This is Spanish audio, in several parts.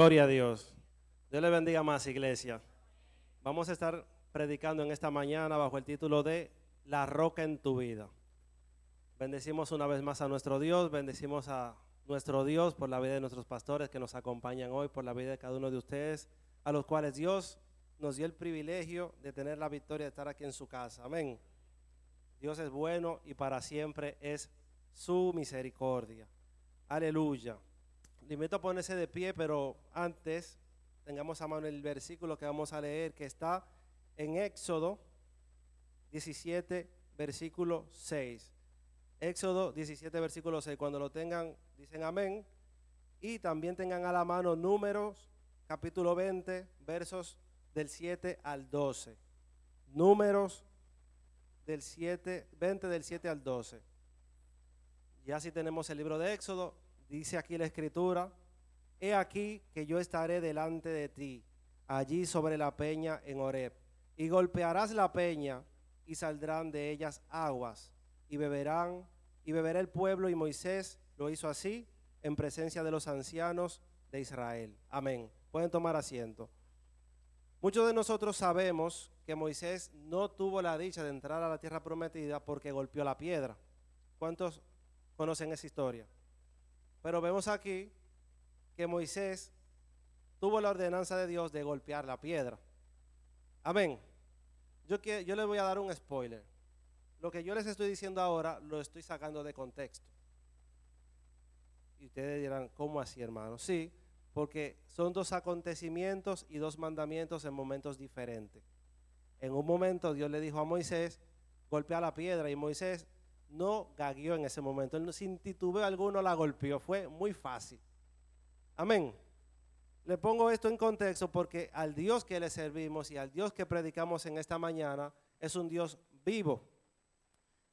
Gloria a Dios. Dios le bendiga más, iglesia. Vamos a estar predicando en esta mañana bajo el título de La roca en tu vida. Bendecimos una vez más a nuestro Dios, bendecimos a nuestro Dios por la vida de nuestros pastores que nos acompañan hoy, por la vida de cada uno de ustedes, a los cuales Dios nos dio el privilegio de tener la victoria de estar aquí en su casa. Amén. Dios es bueno y para siempre es su misericordia. Aleluya. Le invito a ponerse de pie, pero antes tengamos a mano el versículo que vamos a leer, que está en Éxodo 17, versículo 6. Éxodo 17, versículo 6. Cuando lo tengan, dicen amén. Y también tengan a la mano Números, capítulo 20, versos del 7 al 12. Números del 7, 20 del 7 al 12. Ya si tenemos el libro de Éxodo. Dice aquí la escritura: he aquí que yo estaré delante de ti, allí sobre la peña en Horeb, y golpearás la peña, y saldrán de ellas aguas, y beberá el pueblo. Y Moisés lo hizo así, en presencia de los ancianos de Israel. Amén. Pueden tomar asiento. Muchos de nosotros sabemos que Moisés no tuvo la dicha de entrar a la tierra prometida porque golpeó la piedra. ¿Cuántos conocen esa historia? Pero vemos aquí que Moisés tuvo la ordenanza de Dios de golpear la piedra. Amén. Yo les voy a dar un spoiler. Lo que yo les estoy diciendo ahora lo estoy sacando de contexto. Y ustedes dirán, ¿cómo así, hermano? Sí, porque son dos acontecimientos y dos mandamientos en momentos diferentes. En un momento Dios le dijo a Moisés, golpea la piedra, y Moisés no gagueó en ese momento, él sin titubeo alguno la golpeó, fue muy fácil. Amén. Le pongo esto en contexto porque al Dios que le servimos y al Dios que predicamos en esta mañana es un Dios vivo,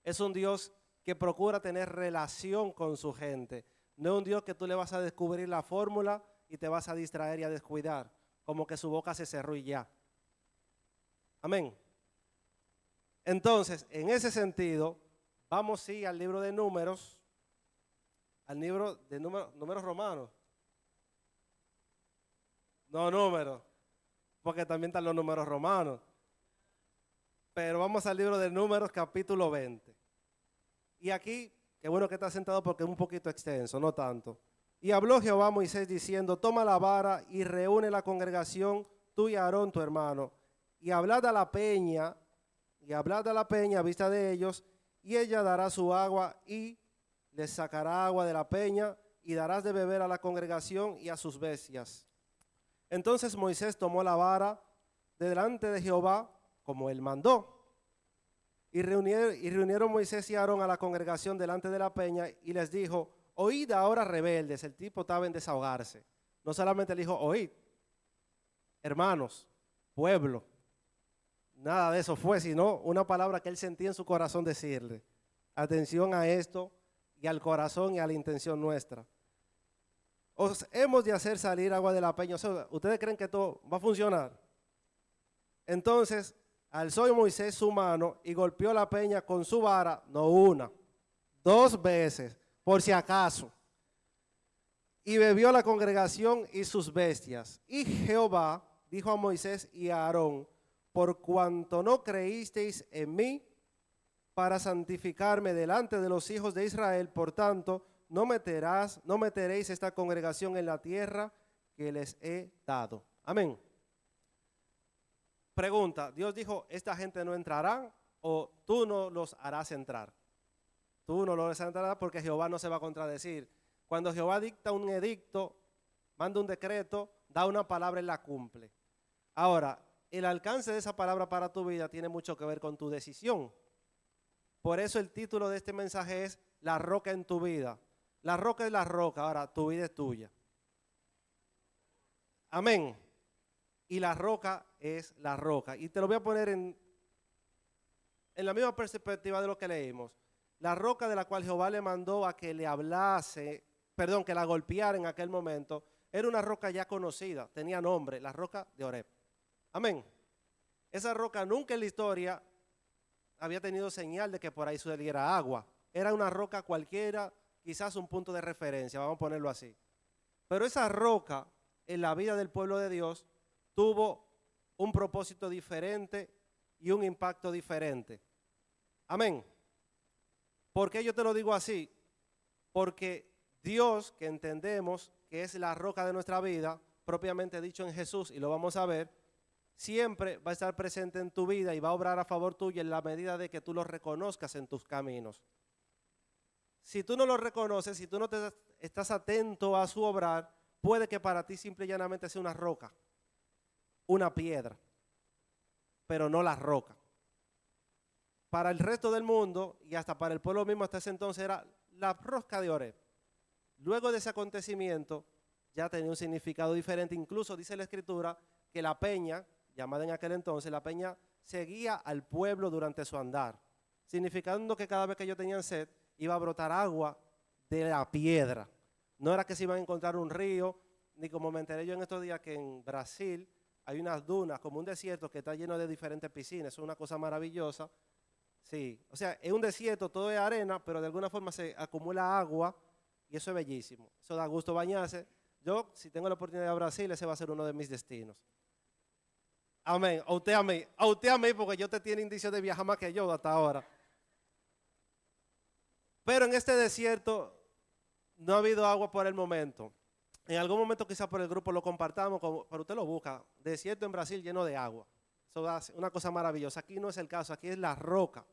es un Dios que procura tener relación con su gente, no es un Dios que tú le vas a descubrir la fórmula y te vas a distraer y a descuidar, como que su boca se cerró y ya. Amén. Entonces, en ese sentido, vamos sí al libro de Números, al libro de números romanos. No números, porque también están los números romanos. Pero vamos al libro de Números, capítulo 20. Y aquí, qué bueno que está sentado porque es un poquito extenso, no tanto. Y habló Jehová a Moisés diciendo, toma la vara y reúne la congregación, tú y Aarón tu hermano, y hablad a la peña a vista de ellos, y ella dará su agua y les sacará agua de la peña, y darás de beber a la congregación y a sus bestias. Entonces Moisés tomó la vara de delante de Jehová, como él mandó. Y reunieron Moisés y Aarón a la congregación delante de la peña, y les dijo, oíd ahora, rebeldes. El tipo estaba en desahogarse. No solamente le dijo, oíd, hermanos, pueblo. Nada de eso fue, sino una palabra que él sentía en su corazón decirle. Atención a esto y al corazón y a la intención nuestra. Os hemos de hacer salir agua de la peña. O sea, ¿ustedes creen que esto va a funcionar? Entonces, alzó Moisés su mano y golpeó la peña con su vara, no una, dos veces, por si acaso. Y bebió la congregación y sus bestias. Y Jehová dijo a Moisés y a Aarón, por cuanto no creísteis en mí para santificarme delante de los hijos de Israel, por tanto, no meteréis esta congregación en la tierra que les he dado. Amén. Pregunta, Dios dijo, esta gente no entrará, o tú no los harás entrar. Tú no los harás entrar porque Jehová no se va a contradecir. Cuando Jehová dicta un edicto, manda un decreto, da una palabra y la cumple. Ahora, el alcance de esa palabra para tu vida tiene mucho que ver con tu decisión. Por eso el título de este mensaje es La roca en tu vida. La roca es la roca, ahora tu vida es tuya. Amén. Y la roca es la roca. Y te lo voy a poner en la misma perspectiva de lo que leímos. La roca de la cual Jehová le mandó a que le hablase, que la golpeara en aquel momento, era una roca ya conocida, tenía nombre, la roca de Horeb. Amén. Esa roca nunca en la historia había tenido señal de que por ahí saliera agua. Era una roca cualquiera, quizás un punto de referencia, vamos a ponerlo así. Pero esa roca en la vida del pueblo de Dios tuvo un propósito diferente y un impacto diferente. Amén. ¿Por qué yo te lo digo así? Porque Dios, que entendemos que es la roca de nuestra vida, propiamente dicho en Jesús, y lo vamos a ver, siempre va a estar presente en tu vida y va a obrar a favor tuyo en la medida de que tú lo reconozcas en tus caminos. Si tú no lo reconoces, si tú no estás atento a su obrar, puede que para ti simple y llanamente sea una roca, una piedra, pero no la roca. Para el resto del mundo y hasta para el pueblo mismo hasta ese entonces era la rosca de Oreb. Luego de ese acontecimiento ya tenía un significado diferente. Incluso dice la Escritura que la peña, llamada en aquel entonces, la peña seguía al pueblo durante su andar, significando que cada vez que ellos tenían sed iba a brotar agua de la piedra. No era que se iban a encontrar un río, ni como me enteré yo en estos días que en Brasil hay unas dunas, como un desierto que está lleno de diferentes piscinas. Eso es una cosa maravillosa. Sí, o sea, es un desierto, todo es arena, pero de alguna forma se acumula agua y eso es bellísimo. Eso da gusto bañarse. Yo, si tengo la oportunidad de ir a Brasil, ese va a ser uno de mis destinos. Amén. A usted a mí, porque yo te tiene indicio de viajar más que yo hasta ahora. Pero en este desierto no ha habido agua por el momento. En algún momento quizás por el grupo lo compartamos, pero usted lo busca. Desierto en Brasil lleno de agua. Eso es una cosa maravillosa. Aquí no es el caso, aquí es la roca.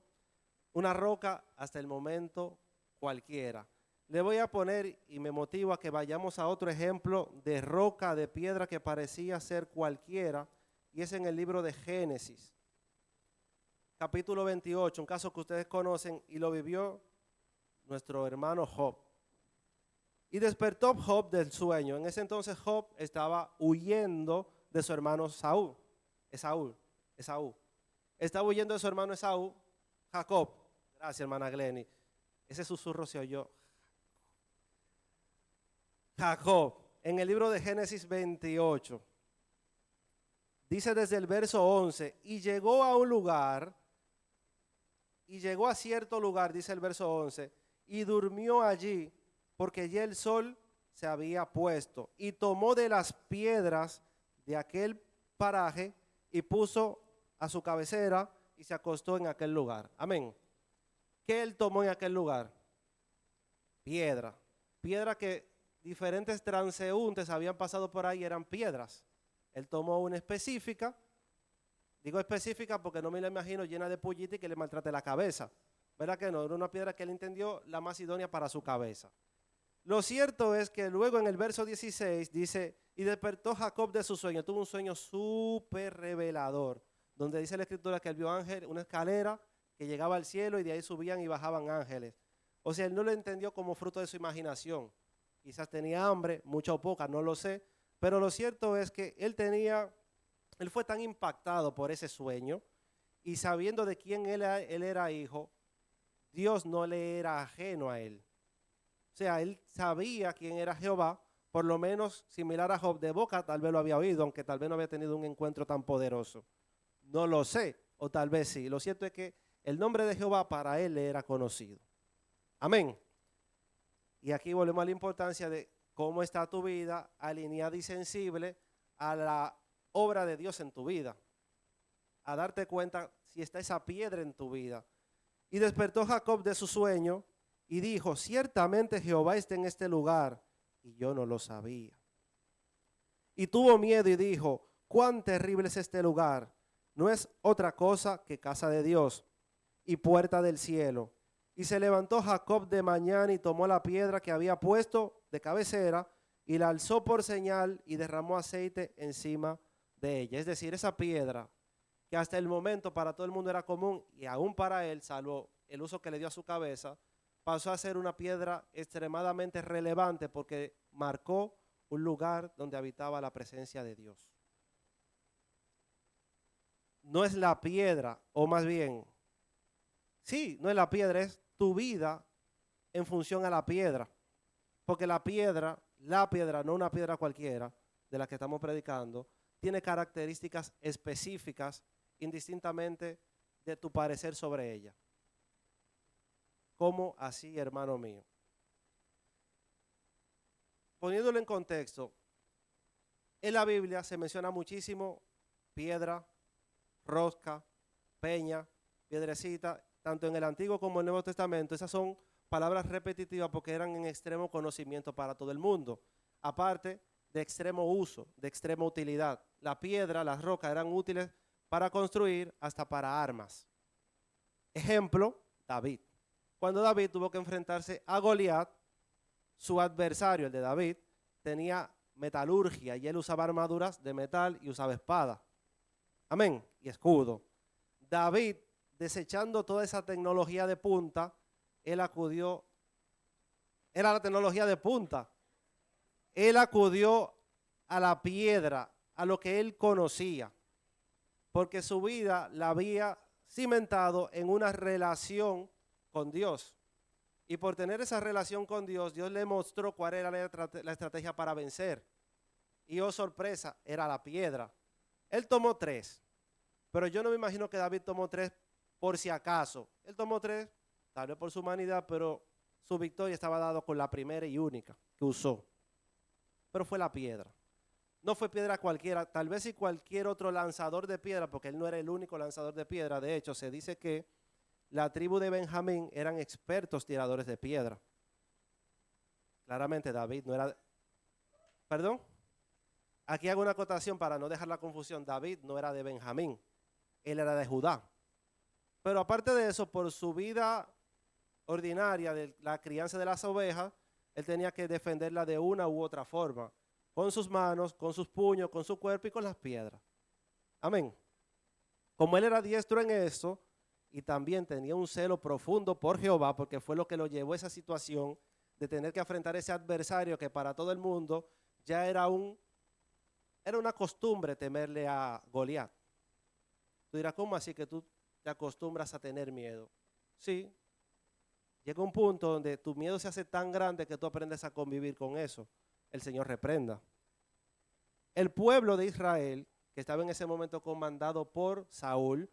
Una roca hasta el momento cualquiera. Le voy a poner y me motiva que vayamos a otro ejemplo de roca, de piedra que parecía ser cualquiera, y es en el libro de Génesis, capítulo 28, un caso que ustedes conocen y lo vivió nuestro hermano Job. Y despertó Job del sueño. En ese entonces Job estaba huyendo de su hermano Esaú. Estaba huyendo de su hermano Esaú, Jacob. Gracias, hermana Glenny. Ese susurro se oyó. Jacob, en el libro de Génesis 28, dice desde el verso 11, y llegó a un lugar, y llegó a cierto lugar, dice el verso 11, y durmió allí, porque ya el sol se había puesto, y tomó de las piedras de aquel paraje, y puso a su cabecera, y se acostó en aquel lugar. Amén. ¿Qué él tomó en aquel lugar? Piedra. Piedra que diferentes transeúntes habían pasado por ahí, eran piedras. Él tomó una específica, digo específica porque no me la imagino llena de pollita y que le maltrate la cabeza. ¿Verdad que no? Era una piedra que él entendió la más idónea para su cabeza. Lo cierto es que luego en el verso 16 dice, y despertó Jacob de su sueño. Tuvo un sueño súper revelador, donde dice la Escritura que él vio ángel, una escalera que llegaba al cielo y de ahí subían y bajaban ángeles. O sea, él no lo entendió como fruto de su imaginación. Quizás tenía hambre, mucha o poca, no lo sé. Pero lo cierto es que él fue tan impactado por ese sueño y sabiendo de quién él era hijo, Dios no le era ajeno a él. O sea, él sabía quién era Jehová, por lo menos similar a Job de boca, tal vez lo había oído, aunque tal vez no había tenido un encuentro tan poderoso. No lo sé, o tal vez sí. Lo cierto es que el nombre de Jehová para él le era conocido. Amén. Y aquí volvemos a la importancia de cómo está tu vida alineada y sensible a la obra de Dios en tu vida. A darte cuenta si está esa piedra en tu vida. Y despertó Jacob de su sueño y dijo, ciertamente Jehová está en este lugar, y yo no lo sabía. Y tuvo miedo y dijo, cuán terrible es este lugar. No es otra cosa que casa de Dios y puerta del cielo. Y se levantó Jacob de mañana y tomó la piedra que había puesto de cabecera y la alzó por señal y derramó aceite encima de ella. Es decir, esa piedra que hasta el momento para todo el mundo era común y aún para él, salvo el uso que le dio a su cabeza, pasó a ser una piedra extremadamente relevante porque marcó un lugar donde habitaba la presencia de Dios. No es la piedra, o más bien, sí, no es la piedra, es tu vida en función a la piedra. Porque la piedra, no una piedra cualquiera de la que estamos predicando, tiene características específicas indistintamente de tu parecer sobre ella. ¿Cómo así, hermano mío? Poniéndolo en contexto, En la Biblia se menciona muchísimo piedra, rosca, peña, piedrecita, tanto en el Antiguo como en el Nuevo Testamento. Esas son palabras repetitivas porque eran en extremo conocimiento para todo el mundo. Aparte de extremo uso, de extrema utilidad. La piedra, las rocas eran útiles para construir hasta para armas. Ejemplo, David. Cuando David tuvo que enfrentarse a Goliat, su adversario, el de David, tenía metalurgia y él usaba armaduras de metal y usaba espada. Amén. Y escudo. David, desechando toda esa tecnología de punta, él acudió, era la tecnología de punta. Él acudió a la piedra, a lo que él conocía, porque su vida la había cimentado en una relación con Dios. Y por tener esa relación con Dios, Dios le mostró cuál era la estrategia para vencer. Y oh sorpresa, era la piedra. Él tomó 3, pero yo no me imagino que David tomó 3 por si acaso. Él tomó 3, tal vez por su humanidad, pero su victoria estaba dada con la primera y única que usó. Pero fue la piedra. No fue piedra cualquiera, tal vez si cualquier otro lanzador de piedra, porque él no era el único lanzador de piedra. De hecho, se dice que la tribu de Benjamín eran expertos tiradores de piedra. Claramente David no era... ¿Perdón? Aquí hago una acotación para no dejar la confusión. David no era de Benjamín, él era de Judá. Pero aparte de eso, por su vida ordinaria de la crianza de las ovejas, él tenía que defenderla de una u otra forma, con sus manos, con sus puños, con su cuerpo y con las piedras. Amén. Como él era diestro en eso, y también tenía un celo profundo por Jehová, porque fue lo que lo llevó a esa situación de tener que enfrentar ese adversario que para todo el mundo ya era una costumbre temerle a Goliat. Tú dirás, ¿cómo así que tú te acostumbras a tener miedo? Sí, llega un punto donde tu miedo se hace tan grande que tú aprendes a convivir con eso. El Señor reprenda. El pueblo de Israel, que estaba en ese momento comandado por Saúl,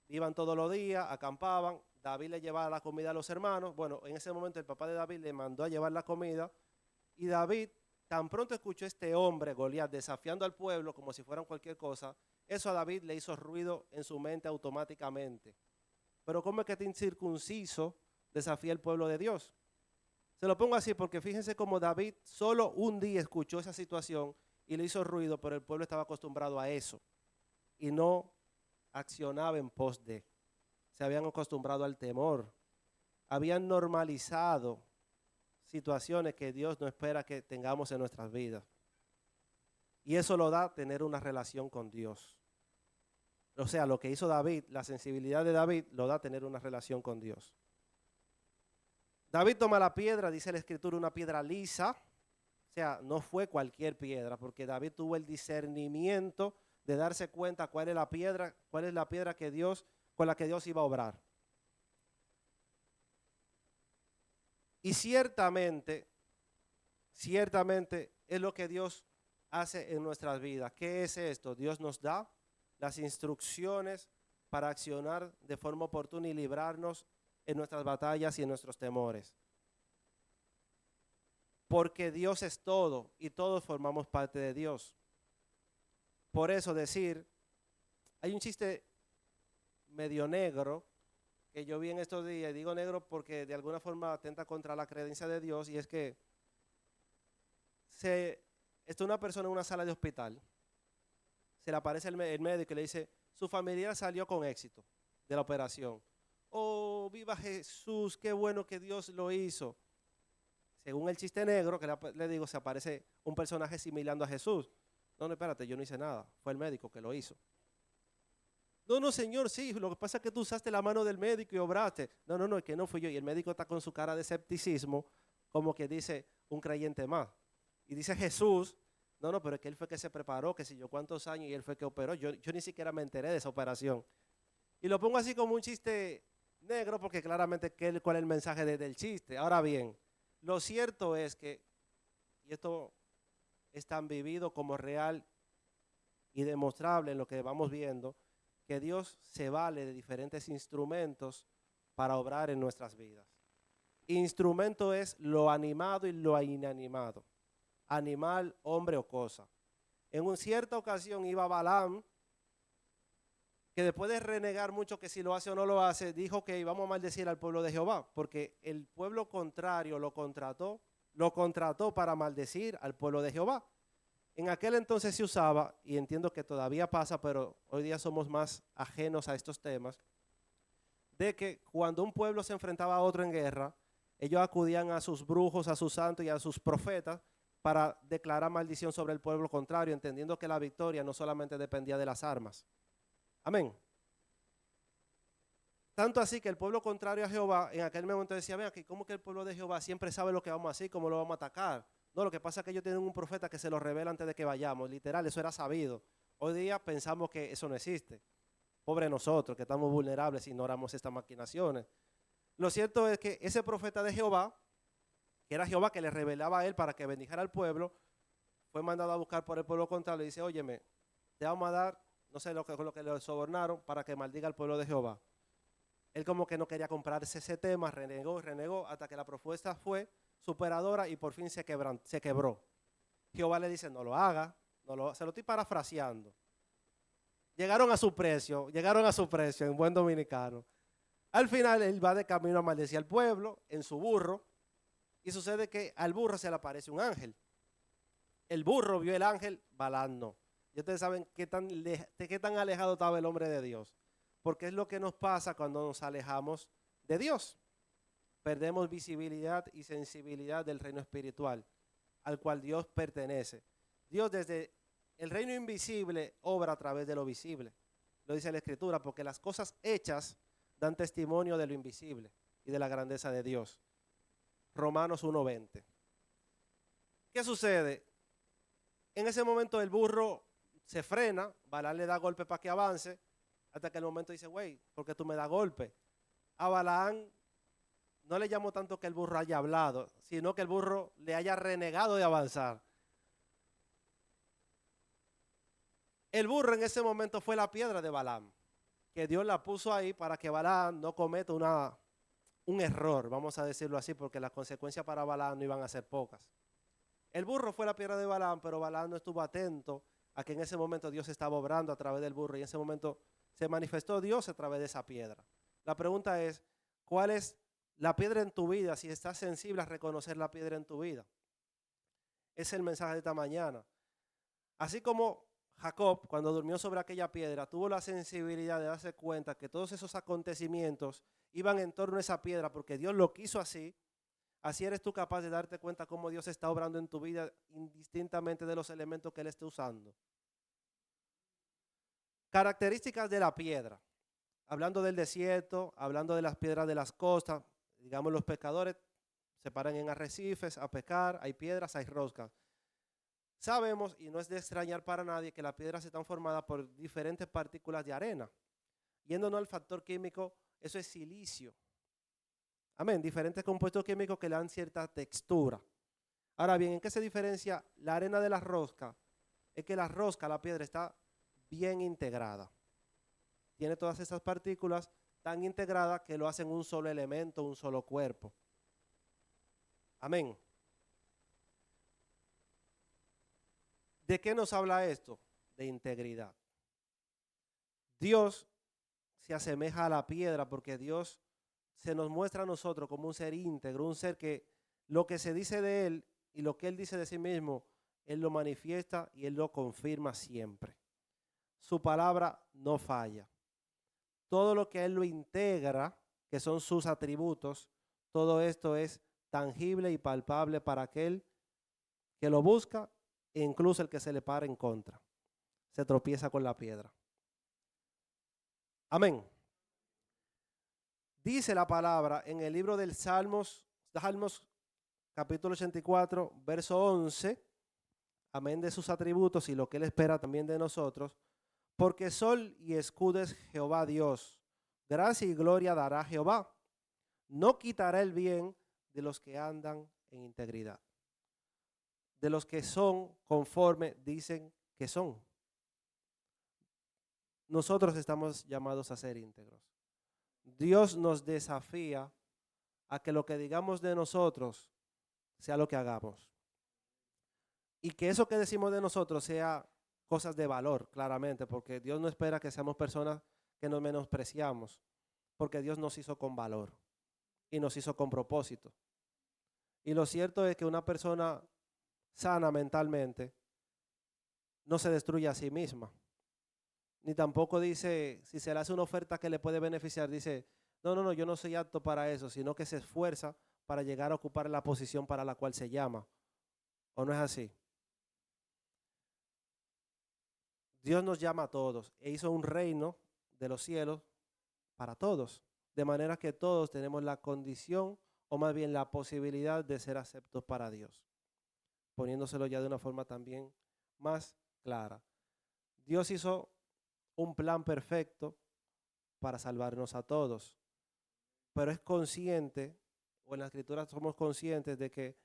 iban todos los días, acampaban, David le llevaba la comida a los hermanos. Bueno, en ese momento el papá de David le mandó a llevar la comida y David, tan pronto escuchó a este hombre, Goliat, desafiando al pueblo como si fueran cualquier cosa, eso a David le hizo ruido en su mente automáticamente. Pero ¿cómo es que este incircunciso desafía al pueblo de Dios? Se lo pongo así porque fíjense cómo David solo un día escuchó esa situación y le hizo ruido, pero el pueblo estaba acostumbrado a eso y no accionaba en pos de. Se habían acostumbrado al temor, habían normalizado situaciones que Dios no espera que tengamos en nuestras vidas. Y eso lo da tener una relación con Dios. O sea, lo que hizo David, la sensibilidad de David, lo da tener una relación con Dios. David toma la piedra, dice la Escritura, una piedra lisa. O sea, no fue cualquier piedra, porque David tuvo el discernimiento de darse cuenta cuál es la piedra con la que Dios iba a obrar. Y ciertamente es lo que Dios hace en nuestras vidas. ¿Qué es esto? Dios nos da las instrucciones para accionar de forma oportuna y librarnos en nuestras batallas y en nuestros temores. Porque Dios es todo y todos formamos parte de Dios. Por eso hay un chiste medio negro que yo vi en estos días, y digo negro porque de alguna forma atenta contra la creencia de Dios, y es que está una persona en una sala de hospital, se le aparece el médico y le dice, su familiar salió con éxito de la operación. Oh, viva Jesús, qué bueno que Dios lo hizo. Según el chiste negro que le digo, se aparece un personaje similando a Jesús. No, espérate, yo no hice nada, fue el médico que lo hizo. No, señor, sí, lo que pasa es que tú usaste la mano del médico y obraste. No, es que no fui yo. Y el médico está con su cara de escepticismo, como que dice un creyente más. Y dice Jesús, no, pero es que él fue que se preparó, que si yo cuántos años, y él fue que operó. Yo ni siquiera me enteré de esa operación. Y lo pongo así como un chiste negro, porque claramente cuál es el mensaje del chiste. Ahora bien, lo cierto es que, y esto es tan vivido como real y demostrable en lo que vamos viendo, que Dios se vale de diferentes instrumentos para obrar en nuestras vidas. Instrumento es lo animado y lo inanimado. animal, hombre o cosa. En una cierta ocasión iba Balaam, que después de renegar mucho que si lo hace o no lo hace, dijo que íbamos a maldecir al pueblo de Jehová, porque el pueblo contrario lo contrató para maldecir al pueblo de Jehová. En aquel entonces se usaba, y entiendo que todavía pasa, pero hoy día somos más ajenos a estos temas, de que cuando un pueblo se enfrentaba a otro en guerra, ellos acudían a sus brujos, a sus santos y a sus profetas para declarar maldición sobre el pueblo contrario, entendiendo que la victoria no solamente dependía de las armas. Amén. Tanto así que el pueblo contrario a Jehová en aquel momento decía, ven aquí, ¿cómo que el pueblo de Jehová siempre sabe lo que vamos a hacer, cómo lo vamos a atacar? No, lo que pasa es que ellos tienen un profeta que se lo revela antes de que vayamos. Literal, eso era sabido. Hoy día pensamos que eso no existe. Pobre nosotros, que estamos vulnerables y ignoramos estas maquinaciones. Lo cierto es que ese profeta de Jehová, que era Jehová que le revelaba a él para que bendijera al pueblo, fue mandado a buscar por el pueblo contrario y dice, óyeme, te vamos a dar, no sé lo que le sobornaron para que maldiga al pueblo de Jehová. Él como que no quería comprarse ese tema, renegó, hasta que la propuesta fue superadora y por fin se quebró. Jehová le dice, no lo haga, se lo estoy parafraseando. Llegaron a su precio en buen dominicano. Al final él va de camino a maldecir al pueblo en su burro y sucede que al burro se le aparece un ángel. El burro vio el ángel, Balaam no. Y ustedes saben qué tan alejado estaba el hombre de Dios. Porque es lo que nos pasa cuando nos alejamos de Dios. Perdemos visibilidad y sensibilidad del reino espiritual al cual Dios pertenece. Dios desde el reino invisible obra a través de lo visible. Lo dice la Escritura, porque las cosas hechas dan testimonio de lo invisible y de la grandeza de Dios. Romanos 1:20. ¿Qué sucede? En ese momento el burro se frena, Balaam le da golpe para que avance, hasta que el momento dice, güey, ¿por qué tú me das golpe? A Balaam no le llamó tanto que el burro haya hablado, sino que el burro le haya renegado de avanzar. El burro en ese momento fue la piedra de Balaam, que Dios la puso ahí para que Balaam no cometa un error, vamos a decirlo así, porque las consecuencias para Balaam no iban a ser pocas. El burro fue la piedra de Balaam, pero Balaam no estuvo atento a que en ese momento Dios estaba obrando a través del burro y en ese momento se manifestó Dios a través de esa piedra. La pregunta es, ¿cuál es la piedra en tu vida? Si estás sensible a reconocer la piedra en tu vida. Es el mensaje de esta mañana. Así como Jacob, cuando durmió sobre aquella piedra, tuvo la sensibilidad de darse cuenta que todos esos acontecimientos iban en torno a esa piedra porque Dios lo quiso así. Así eres tú capaz de darte cuenta cómo Dios está obrando en tu vida indistintamente de los elementos que Él esté usando. Características de la piedra. Hablando del desierto, hablando de las piedras de las costas, digamos los pescadores se paran en arrecifes a pescar, hay piedras, hay roscas. Sabemos, y no es de extrañar para nadie, que las piedras están formadas por diferentes partículas de arena. Yéndonos al factor químico, eso es silicio. Amén, diferentes compuestos químicos que le dan cierta textura. Ahora bien, ¿en qué se diferencia la arena de la rosca? Es que la rosca, la piedra, está bien integrada. Tiene todas esas partículas tan integradas que lo hacen un solo elemento, un solo cuerpo. Amén. ¿De qué nos habla esto? De integridad. Dios se asemeja a la piedra porque Dios se nos muestra a nosotros como un ser íntegro, un ser que lo que se dice de Él y lo que Él dice de sí mismo, Él lo manifiesta y Él lo confirma siempre. Su palabra no falla. Todo lo que Él lo integra, que son sus atributos, todo esto es tangible y palpable para aquel que lo busca e incluso el que se le para en contra. Se tropieza con la piedra. Amén. Dice la palabra en el libro del Salmos capítulo 84, verso 11, amén, de sus atributos y lo que Él espera también de nosotros, porque sol y escudo es Jehová Dios, gracia y gloria dará Jehová, no quitará el bien de los que andan en integridad, de los que son conforme dicen que son. Nosotros estamos llamados a ser íntegros. Dios nos desafía a que lo que digamos de nosotros sea lo que hagamos. Y que eso que decimos de nosotros sea cosas de valor, claramente, porque Dios no espera que seamos personas que nos menospreciamos, porque Dios nos hizo con valor y nos hizo con propósito. Y lo cierto es que una persona sana mentalmente no se destruye a sí misma, ni tampoco dice, si se le hace una oferta que le puede beneficiar, dice, no, no, no, yo no soy apto para eso, sino que se esfuerza para llegar a ocupar la posición para la cual se llama. ¿O no es así? Dios nos llama a todos e hizo un reino de los cielos para todos, de manera que todos tenemos la condición o más bien la posibilidad de ser aceptos para Dios, poniéndoselo ya de una forma también más clara. Dios hizo un plan perfecto para salvarnos a todos, pero es consciente, o en la escritura somos conscientes de que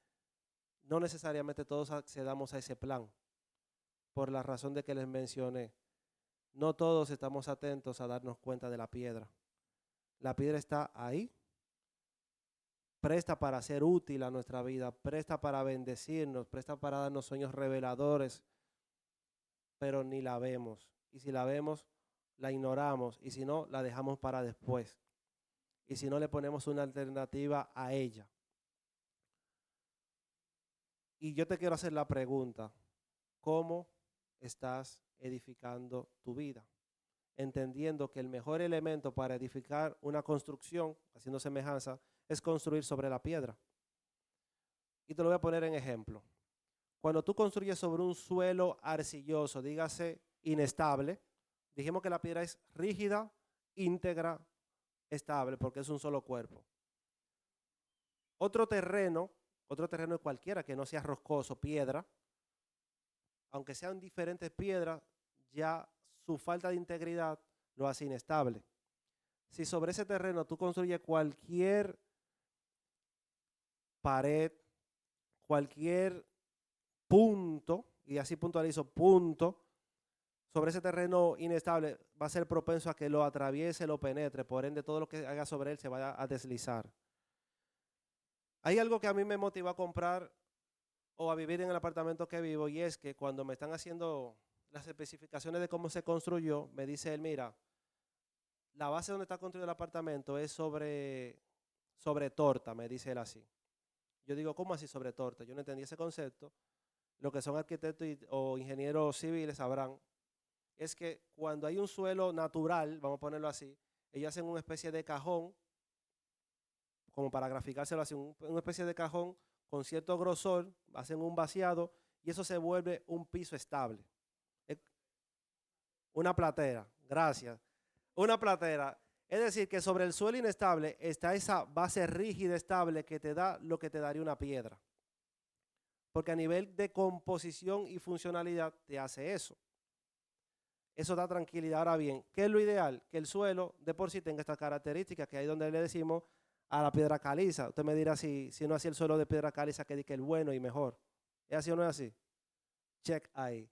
no necesariamente todos accedamos a ese plan, por la razón de que les mencioné. No todos estamos atentos a darnos cuenta de la piedra. La piedra está ahí, presta para ser útil a nuestra vida, presta para bendecirnos, presta para darnos sueños reveladores, pero ni la vemos. Y si la vemos, la ignoramos, y si no, la dejamos para después. Y si no, le ponemos una alternativa a ella. Y yo te quiero hacer la pregunta, ¿cómo estás edificando tu vida? Entendiendo que el mejor elemento para edificar una construcción, haciendo semejanza, es construir sobre la piedra. Y te lo voy a poner en ejemplo. Cuando tú construyes sobre un suelo arcilloso, dígase inestable, dijimos que la piedra es rígida, íntegra, estable, porque es un solo cuerpo. Otro terreno es cualquiera que no sea roscoso, piedra, aunque sean diferentes piedras, ya su falta de integridad lo hace inestable. Si sobre ese terreno tú construyes cualquier pared, cualquier punto, y así puntualizo, punto, sobre ese terreno inestable va a ser propenso a que lo atraviese, lo penetre, por ende todo lo que haga sobre él se vaya a deslizar. Hay algo que a mí me motivó a comprar o a vivir en el apartamento que vivo, y es que cuando me están haciendo las especificaciones de cómo se construyó, me dice él, mira, la base donde está construido el apartamento es sobre torta, me dice él así. Yo digo, ¿cómo así sobre torta? Yo no entendí ese concepto. Lo que son arquitectos o ingenieros civiles sabrán, es que cuando hay un suelo natural, vamos a ponerlo así, ellos hacen una especie de cajón, como para graficárselo así, una especie de cajón con cierto grosor, hacen un vaciado y eso se vuelve un piso estable. Una platera, gracias. Una platera. Es decir, que sobre el suelo inestable está esa base rígida, estable, que te da lo que te daría una piedra. Porque a nivel de composición y funcionalidad te hace eso. Eso da tranquilidad. Ahora bien, ¿qué es lo ideal? Que el suelo de por sí tenga estas características, que ahí es donde le decimos a la piedra caliza. Usted me dirá si no es así el suelo de piedra caliza, que dice el bueno y mejor. ¿Es así o no es así? Check ahí.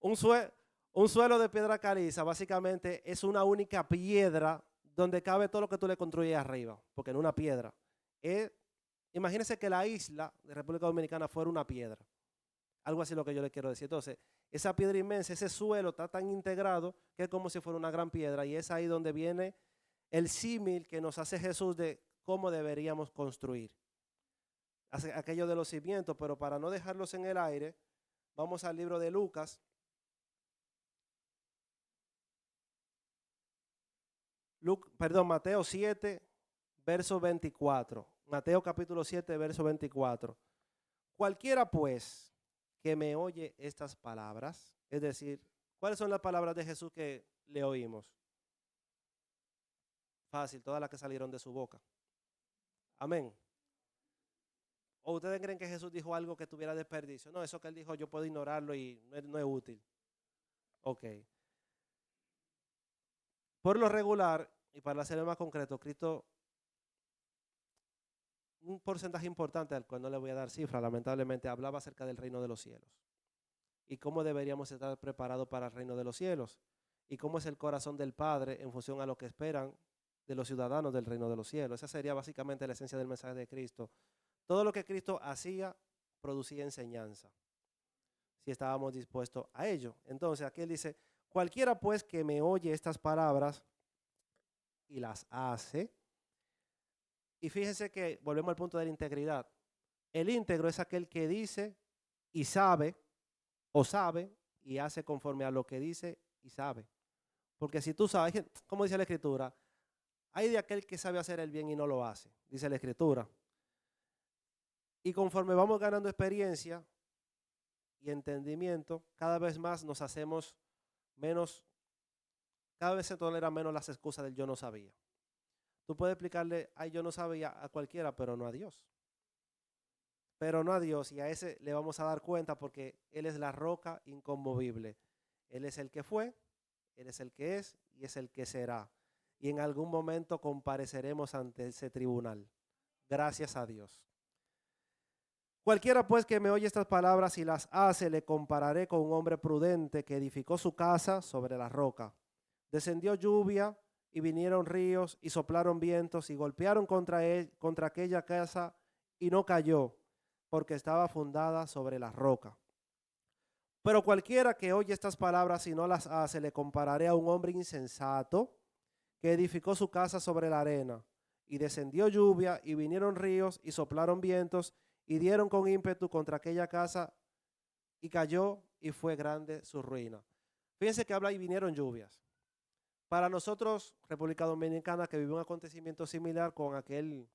Un suelo de piedra caliza básicamente es una única piedra donde cabe todo lo que tú le construyes arriba, porque en una piedra. Imagínense que la isla de República Dominicana fuera una piedra. Algo así es lo que yo le quiero decir. Entonces, esa piedra inmensa, ese suelo está tan integrado que es como si fuera una gran piedra, y es ahí donde viene el símil que nos hace Jesús de cómo deberíamos construir. Aquello de los cimientos, pero para no dejarlos en el aire, vamos al libro de Lucas. Mateo 7, verso 24. Mateo capítulo 7, verso 24. Cualquiera pues que me oye estas palabras, es decir, ¿cuáles son las palabras de Jesús que le oímos? Fácil, todas las que salieron de su boca. Amén. ¿O ustedes creen que Jesús dijo algo que tuviera desperdicio? No, eso que él dijo yo puedo ignorarlo y no es útil. Ok. Por lo regular, y para ser más concreto, Cristo, un porcentaje importante al cual no le voy a dar cifra, lamentablemente, hablaba acerca del reino de los cielos y cómo deberíamos estar preparados para el reino de los cielos y cómo es el corazón del Padre en función a lo que esperan de los ciudadanos del reino de los cielos. Esa sería básicamente la esencia del mensaje de Cristo. Todo lo que Cristo hacía producía enseñanza. si estábamos dispuestos a ello. Entonces aquí él dice, cualquiera pues que me oye estas palabras y las hace. Y fíjense que volvemos al punto de la integridad. El íntegro es aquel que dice y sabe, o sabe y hace conforme a lo que dice y sabe. Porque si tú sabes, como dice la Escritura, hay de aquel que sabe hacer el bien y no lo hace, dice la Escritura. Y conforme vamos ganando experiencia y entendimiento, cada vez más nos hacemos menos, cada vez se toleran menos las excusas del yo no sabía. Tú puedes explicarle, ay, yo no sabía a cualquiera, pero no a Dios. Pero no a Dios, y a ese le vamos a dar cuenta porque Él es la roca inconmovible. Él es el que fue, Él es el que es y es el que será. Y en algún momento compareceremos ante ese tribunal. Gracias a Dios. Cualquiera pues que me oye estas palabras y las hace, le compararé con un hombre prudente que edificó su casa sobre la roca. Descendió lluvia y vinieron ríos y soplaron vientos y golpearon contra aquella casa y no cayó, porque estaba fundada sobre la roca. Pero cualquiera que oye estas palabras y no las hace, le compararé a un hombre insensato que edificó su casa sobre la arena. Y descendió lluvia y vinieron ríos y soplaron vientos y dieron con ímpetu contra aquella casa y cayó y fue grande su ruina. Fíjense que habla y vinieron lluvias. Para nosotros, República Dominicana, que vivió un acontecimiento similar con el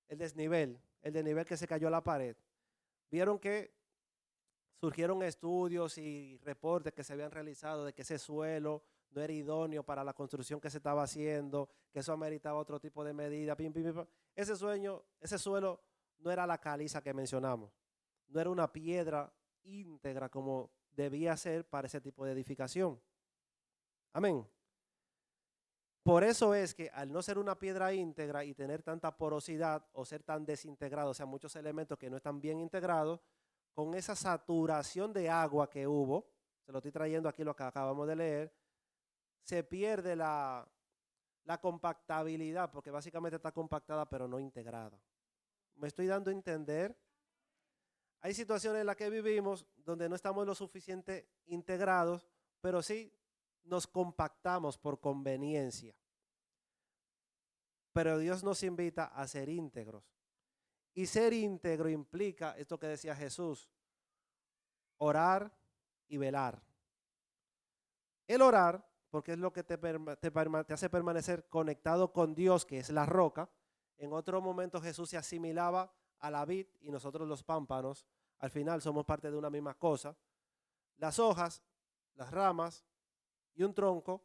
desnivel que se cayó a la pared, vieron que surgieron estudios y reportes que se habían realizado de que ese suelo no era idóneo para la construcción que se estaba haciendo, que eso ameritaba otro tipo de medida. Ese suelo no era la caliza que mencionamos, no era una piedra íntegra como debía ser para ese tipo de edificación. Amén. Por eso es que al no ser una piedra íntegra y tener tanta porosidad o ser tan desintegrado, o sea, muchos elementos que no están bien integrados, con esa saturación de agua que hubo, se lo estoy trayendo aquí lo que acabamos de leer, se pierde la compactabilidad, porque básicamente está compactada pero no integrada. ¿Me estoy dando a entender? Hay situaciones en las que vivimos donde no estamos lo suficiente integrados, pero sí nos compactamos por conveniencia. Pero Dios nos invita a ser íntegros. Y ser íntegro implica esto que decía Jesús, orar y velar. El orar, porque es lo que te hace permanecer conectado con Dios, que es la roca. En otro momento Jesús se asimilaba a la vid y nosotros los pámpanos. Al final somos parte de una misma cosa. Las hojas, las ramas y un tronco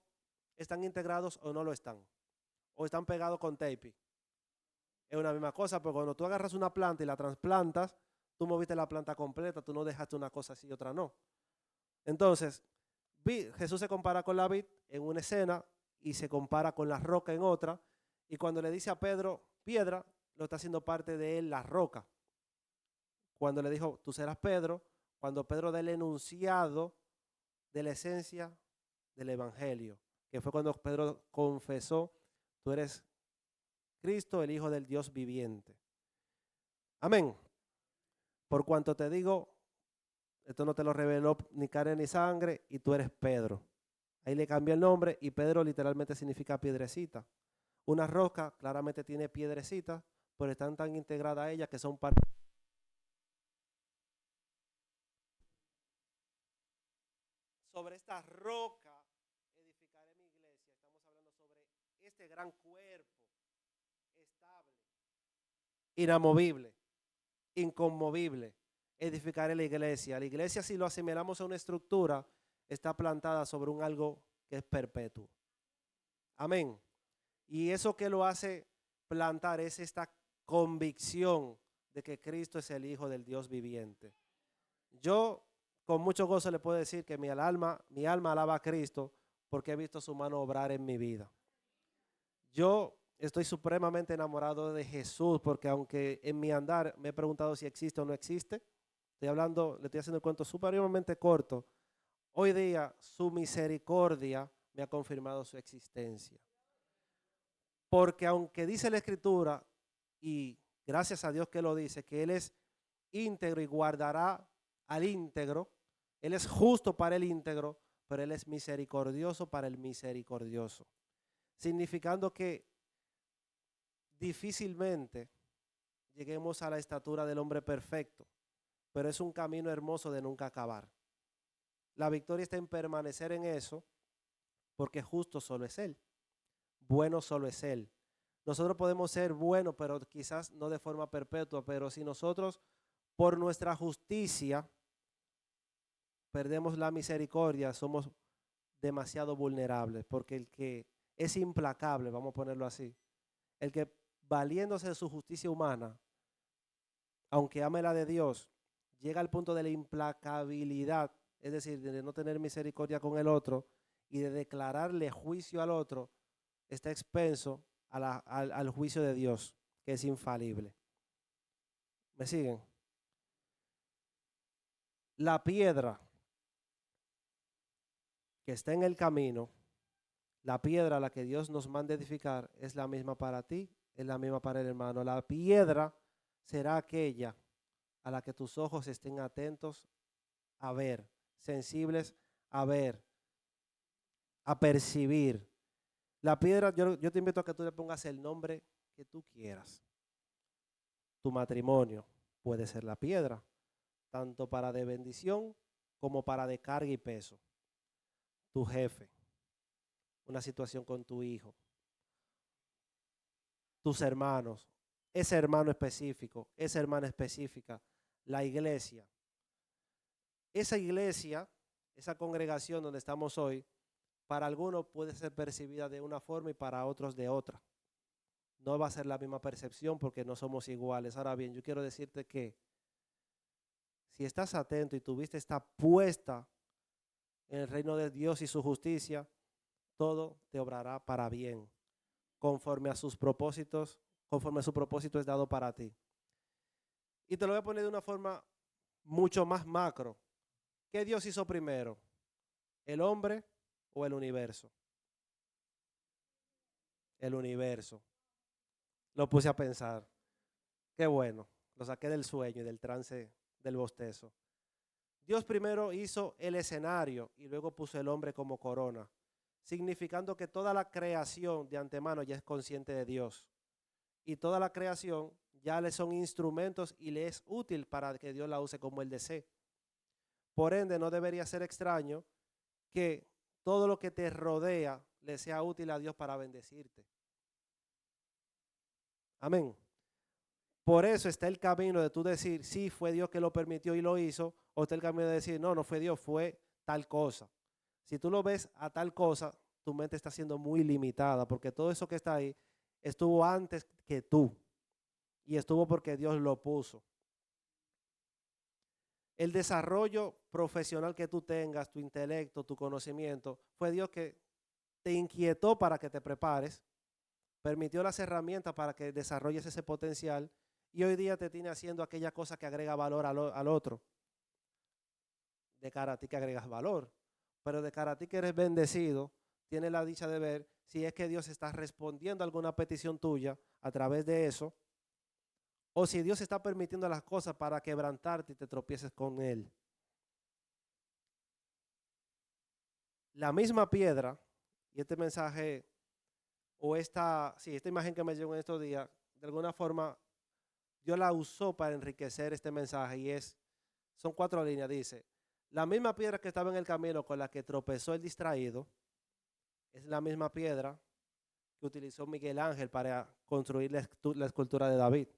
están integrados o no lo están. O están pegados con tape. Es una misma cosa, pero cuando tú agarras una planta y la trasplantas, tú moviste la planta completa, tú no dejaste una cosa así y otra no. Entonces, Jesús se compara con la vid en una escena y se compara con la roca en otra. Y cuando le dice a Pedro, piedra, lo está haciendo parte de él la roca. Cuando le dijo, tú serás Pedro, cuando Pedro da el enunciado de la esencia del evangelio, que fue cuando Pedro confesó, tú eres Cristo, el Hijo del Dios viviente. Amén. Por cuanto te digo, esto no te lo reveló ni carne ni sangre, y tú eres Pedro. Ahí le cambió el nombre y Pedro literalmente significa piedrecita. Una roca claramente tiene piedrecitas, pero están tan integradas a ella que son parte. Sobre esta roca edificaré mi iglesia. Estamos hablando sobre este gran cuerpo estable, inamovible, inconmovible. Edificaré la iglesia. La iglesia, si lo asimilamos a una estructura, está plantada sobre un algo que es perpetuo. Amén. Y eso que lo hace plantar es esta convicción de que Cristo es el Hijo del Dios viviente. Yo con mucho gozo le puedo decir que mi alma alaba a Cristo porque he visto su mano obrar en mi vida. Yo estoy supremamente enamorado de Jesús porque aunque en mi andar me he preguntado si existe o no existe, le estoy haciendo el cuento supremamente corto. Hoy día su misericordia me ha confirmado su existencia. Porque aunque dice la Escritura, y gracias a Dios que lo dice, que Él es íntegro y guardará al íntegro. Él es justo para el íntegro, pero Él es misericordioso para el misericordioso. Significando que difícilmente lleguemos a la estatura del hombre perfecto, pero es un camino hermoso de nunca acabar. La victoria está en permanecer en eso, porque justo solo es Él, bueno solo es Él. Nosotros podemos ser buenos, pero quizás no de forma perpetua, pero si nosotros por nuestra justicia perdemos la misericordia, somos demasiado vulnerables, porque el que es implacable, vamos a ponerlo así, el que valiéndose de su justicia humana, aunque ame la de Dios, llega al punto de la implacabilidad, es decir, de no tener misericordia con el otro y de declararle juicio al otro, está expenso al juicio de Dios, que es infalible. ¿Me siguen? La piedra que está en el camino, la piedra a la que Dios nos manda edificar, es la misma para ti, es la misma para el hermano. La piedra será aquella a la que tus ojos estén atentos a ver, sensibles a ver, a percibir. La piedra, yo te invito a que tú le pongas el nombre que tú quieras. Tu matrimonio puede ser la piedra, tanto para de bendición como para de carga y peso. Tu jefe, una situación con tu hijo, tus hermanos, ese hermano específico, esa hermana específica, la iglesia. Esa iglesia, esa congregación donde estamos hoy, para algunos puede ser percibida de una forma y para otros de otra. No va a ser la misma percepción porque no somos iguales. Ahora bien, yo quiero decirte que si estás atento y tu vista está puesta en el reino de Dios y su justicia, todo te obrará para bien, conforme a sus propósitos, conforme a su propósito es dado para ti. Y te lo voy a poner de una forma mucho más macro. ¿Qué Dios hizo primero? ¿El hombre o el universo? El universo. Lo puse a pensar. Qué bueno. Lo saqué del sueño y del trance del bostezo. Dios primero hizo el escenario y luego puso el hombre como corona, significando que toda la creación de antemano ya es consciente de Dios. Y toda la creación ya le son instrumentos y le es útil para que Dios la use como Él desee. Por ende, no debería ser extraño que todo lo que te rodea le sea útil a Dios para bendecirte. Amén. Por eso está el camino de tú decir, sí, fue Dios que lo permitió y lo hizo, o está el camino de decir, no, no fue Dios, fue tal cosa. Si tú lo ves a tal cosa, tu mente está siendo muy limitada, porque todo eso que está ahí estuvo antes que tú, y estuvo porque Dios lo puso. El desarrollo profesional que tú tengas, tu intelecto, tu conocimiento, fue Dios que te inquietó para que te prepares, permitió las herramientas para que desarrolles ese potencial y hoy día te tiene haciendo aquella cosa que agrega valor al otro. De cara a ti que agregas valor, pero de cara a ti que eres bendecido, tienes la dicha de ver si es que Dios está respondiendo a alguna petición tuya a través de eso, o si Dios está permitiendo las cosas para quebrantarte y te tropieces con Él. La misma piedra, y este mensaje, o esta imagen que me llegó en estos días, de alguna forma, Dios la usó para enriquecer este mensaje y son 4 líneas, dice, la misma piedra que estaba en el camino con la que tropezó el distraído, es la misma piedra que utilizó Miguel Ángel para construir la escultura de David.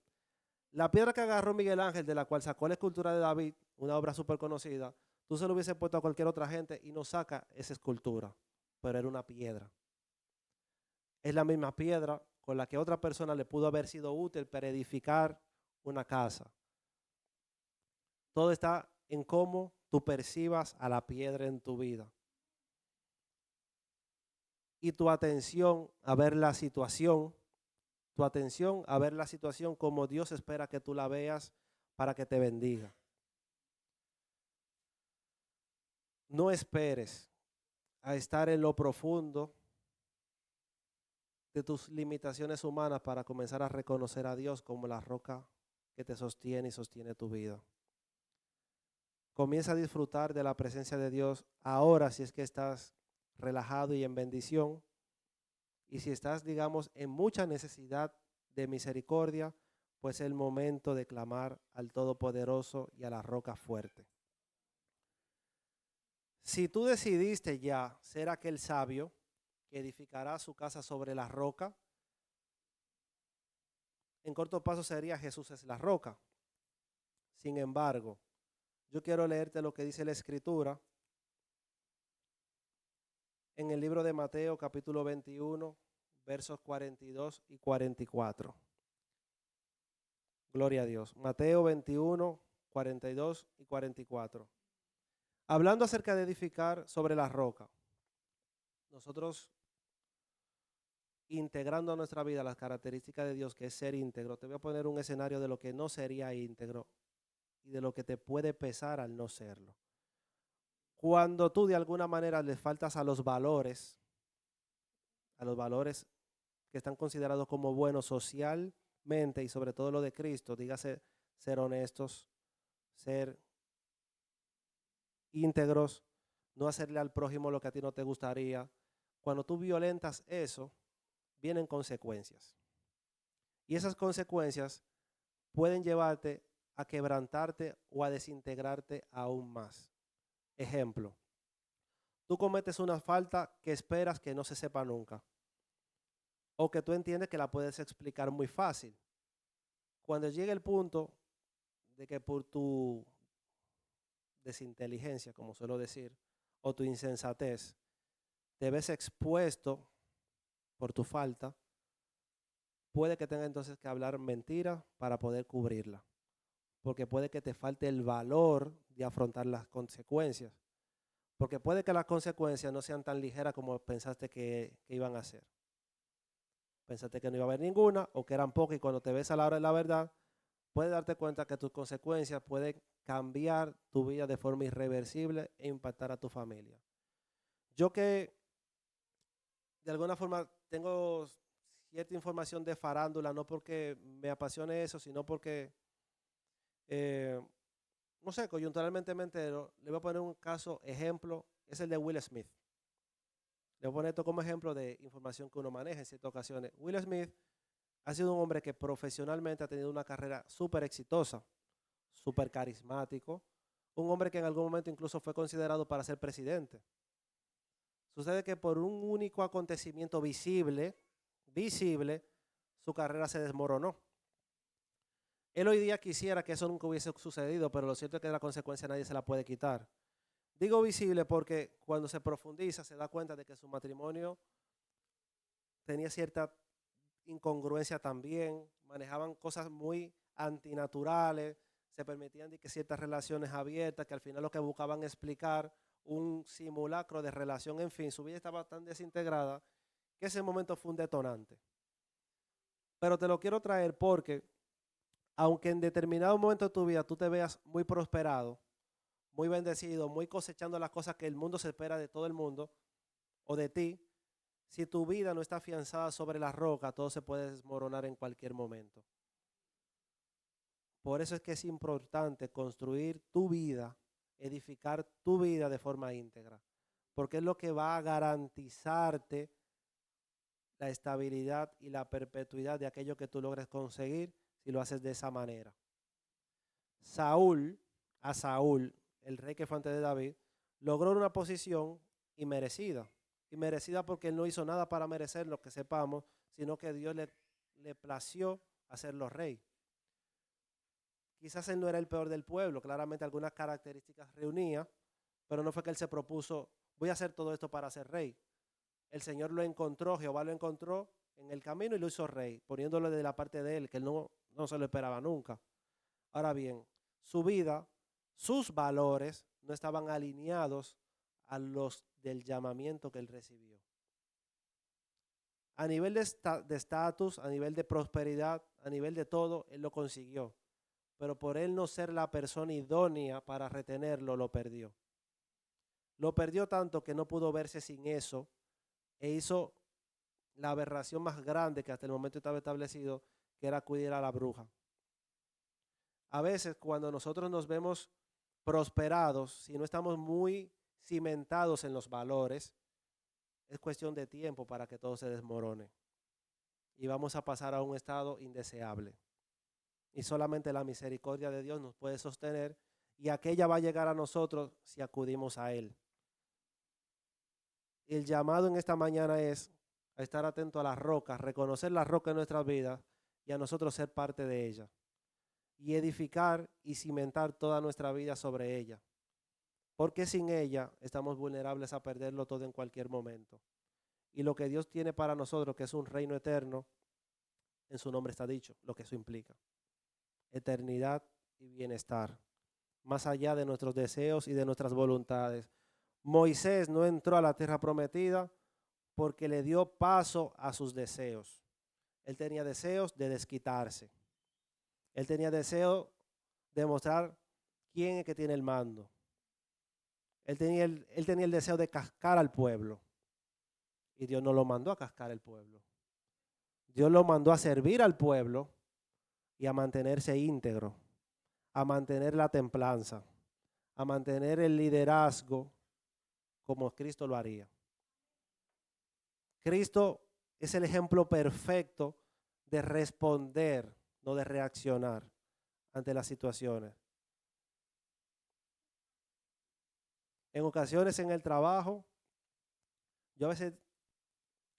La piedra que agarró Miguel Ángel, de la cual sacó la escultura de David, una obra súper conocida, tú se lo hubiese puesto a cualquier otra gente y no saca esa escultura, pero era una piedra. Es la misma piedra con la que otra persona le pudo haber sido útil para edificar una casa. Todo está en cómo tú percibas a la piedra en tu vida. Y tu atención a ver la situación, como Dios espera que tú la veas para que te bendiga. No esperes a estar en lo profundo de tus limitaciones humanas para comenzar a reconocer a Dios como la roca que te sostiene y sostiene tu vida. Comienza a disfrutar de la presencia de Dios ahora si es que estás relajado y en bendición. Y si estás, digamos, en mucha necesidad de misericordia, pues es el momento de clamar al Todopoderoso y a la roca fuerte. Si tú decidiste ya ser aquel sabio que edificará su casa sobre la roca, en corto paso sería Jesús es la roca. Sin embargo, yo quiero leerte lo que dice la Escritura en el libro de Mateo capítulo 21, versos 42 y 44. Gloria a Dios. Mateo 21, 42 y 44. Hablando acerca de edificar sobre la roca, nosotros integrando a nuestra vida las características de Dios, que es ser íntegro. Te voy a poner un escenario de lo que no sería íntegro y de lo que te puede pesar al no serlo. Cuando tú de alguna manera le faltas a los valores que están considerados como buenos socialmente y sobre todo lo de Cristo, dígase ser honestos, ser íntegros, no hacerle al prójimo lo que a ti no te gustaría. Cuando tú violentas eso, vienen consecuencias. Y esas consecuencias pueden llevarte a quebrantarte o a desintegrarte aún más. Ejemplo, tú cometes una falta que esperas que no se sepa nunca, o que tú entiendes que la puedes explicar muy fácil. Cuando llegue el punto de que por tu desinteligencia, como suelo decir, o tu insensatez, te ves expuesto por tu falta, puede que tenga entonces que hablar mentira para poder cubrirla, porque puede que te falte el valor de afrontar las consecuencias, porque puede que las consecuencias no sean tan ligeras como pensaste que iban a ser. Pensaste que no iba a haber ninguna o que eran pocas, y cuando te ves a la hora de la verdad, puedes darte cuenta que tus consecuencias pueden cambiar tu vida de forma irreversible e impactar a tu familia. Yo que de alguna forma tengo cierta información de farándula, no porque me apasione eso, sino porque, eh, no sé, coyunturalmente me entero. Le voy a poner un caso, ejemplo, es el de Will Smith. Le voy a poner esto como ejemplo de información que uno maneja en ciertas ocasiones. Will Smith ha sido un hombre que profesionalmente ha tenido una carrera súper exitosa, súper carismático, un hombre que en algún momento incluso fue considerado para ser presidente. Sucede que por un único acontecimiento visible, su carrera se desmoronó. Él hoy día quisiera que eso nunca hubiese sucedido, pero lo cierto es que la consecuencia nadie se la puede quitar. Digo visible porque cuando se profundiza se da cuenta de que su matrimonio tenía cierta incongruencia también, manejaban cosas muy antinaturales, se permitían que ciertas relaciones abiertas que al final lo que buscaban explicar un simulacro de relación, en fin, su vida estaba tan desintegrada que ese momento fue un detonante. Pero te lo quiero traer porque, aunque en determinado momento de tu vida tú te veas muy prosperado, muy bendecido, muy cosechando las cosas que el mundo se espera de todo el mundo o de ti, si tu vida no está afianzada sobre la roca, todo se puede desmoronar en cualquier momento. Por eso es que es importante construir tu vida, edificar tu vida de forma íntegra, porque es lo que va a garantizarte la estabilidad y la perpetuidad de aquello que tú logres conseguir si lo haces de esa manera. Saúl, el rey que fue antes de David, logró una posición inmerecida. Inmerecida porque él no hizo nada para merecer lo que sepamos, sino que Dios le plació hacerlo rey. Quizás él no era el peor del pueblo, claramente algunas características reunía, pero no fue que él se propuso, voy a hacer todo esto para ser rey. El Señor lo encontró, Jehová lo encontró en el camino y lo hizo rey, poniéndolo de la parte de él, que él no se lo esperaba nunca. Ahora bien, su vida, sus valores no estaban alineados a los del llamamiento que él recibió. A nivel de estatus, a nivel de prosperidad, a nivel de todo, él lo consiguió. Pero por él no ser la persona idónea para retenerlo, lo perdió. Lo perdió tanto que no pudo verse sin eso e hizo la aberración más grande que hasta el momento estaba establecido, que era acudir a la bruja. A veces cuando nosotros nos vemos prosperados, si no estamos muy cimentados en los valores, es cuestión de tiempo para que todo se desmorone. Y vamos a pasar a un estado indeseable. Y solamente la misericordia de Dios nos puede sostener y aquella va a llegar a nosotros si acudimos a Él. El llamado en esta mañana es a estar atento a las rocas, reconocer las rocas en nuestras vidas y a nosotros ser parte de ellas. Y edificar y cimentar toda nuestra vida sobre ella. Porque sin ella estamos vulnerables a perderlo todo en cualquier momento. Y lo que Dios tiene para nosotros, que es un reino eterno, en su nombre está dicho, lo que eso implica. Eternidad y bienestar, más allá de nuestros deseos y de nuestras voluntades. Moisés no entró a la tierra prometida porque le dio paso a sus deseos. Él tenía deseos de desquitarse. Él tenía deseo de mostrar quién es que tiene el mando. Él tenía el deseo de cascar al pueblo. Y Dios no lo mandó a cascar el pueblo. Dios lo mandó a servir al pueblo y a mantenerse íntegro, a mantener la templanza, a mantener el liderazgo como Cristo lo haría. Cristo es el ejemplo perfecto de responder, no de reaccionar ante las situaciones. En ocasiones en el trabajo, yo a veces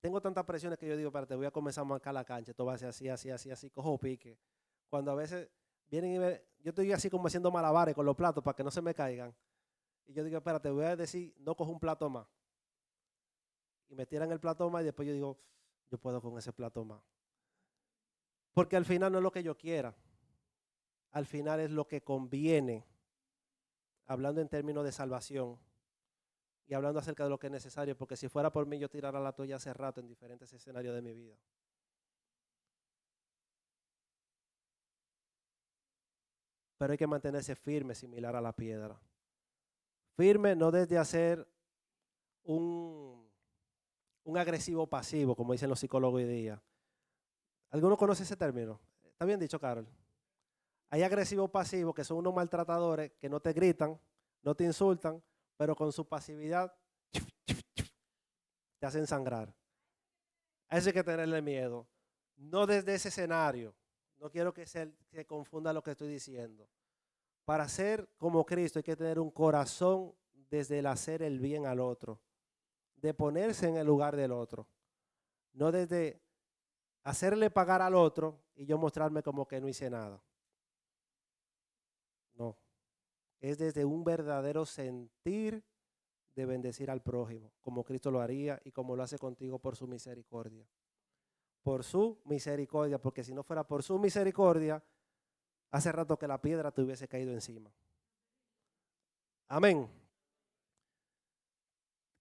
tengo tantas presiones que yo digo, espérate, voy a comenzar a marcar la cancha, esto va a ser así, así, así, así, cojo pique. Cuando a veces vienen y yo estoy así como haciendo malabares con los platos para que no se me caigan. Y yo digo, espérate, voy a decir, no cojo un plato más. Y me tiran el plato más y después yo digo, yo puedo con ese plato más. Porque al final no es lo que yo quiera. Al final es lo que conviene, hablando en términos de salvación y hablando acerca de lo que es necesario, porque si fuera por mí yo tirara la toalla hace rato en diferentes escenarios de mi vida. Pero hay que mantenerse firme, similar a la piedra. Firme no desde hacer un agresivo pasivo, como dicen los psicólogos hoy día. ¿Alguno conoce ese término? ¿Está bien dicho, Carol? Hay agresivos pasivos que son unos maltratadores que no te gritan, no te insultan, pero con su pasividad te hacen sangrar. A eso hay que tenerle miedo. No desde ese escenario. No quiero que se confunda lo que estoy diciendo. Para ser como Cristo hay que tener un corazón desde el hacer el bien al otro, de ponerse en el lugar del otro, no desde hacerle pagar al otro y yo mostrarme como que no hice nada. No, es desde un verdadero sentir de bendecir al prójimo, como Cristo lo haría y como lo hace contigo por su misericordia. Por su misericordia, porque si no fuera por su misericordia, hace rato que la piedra te hubiese caído encima. Amén.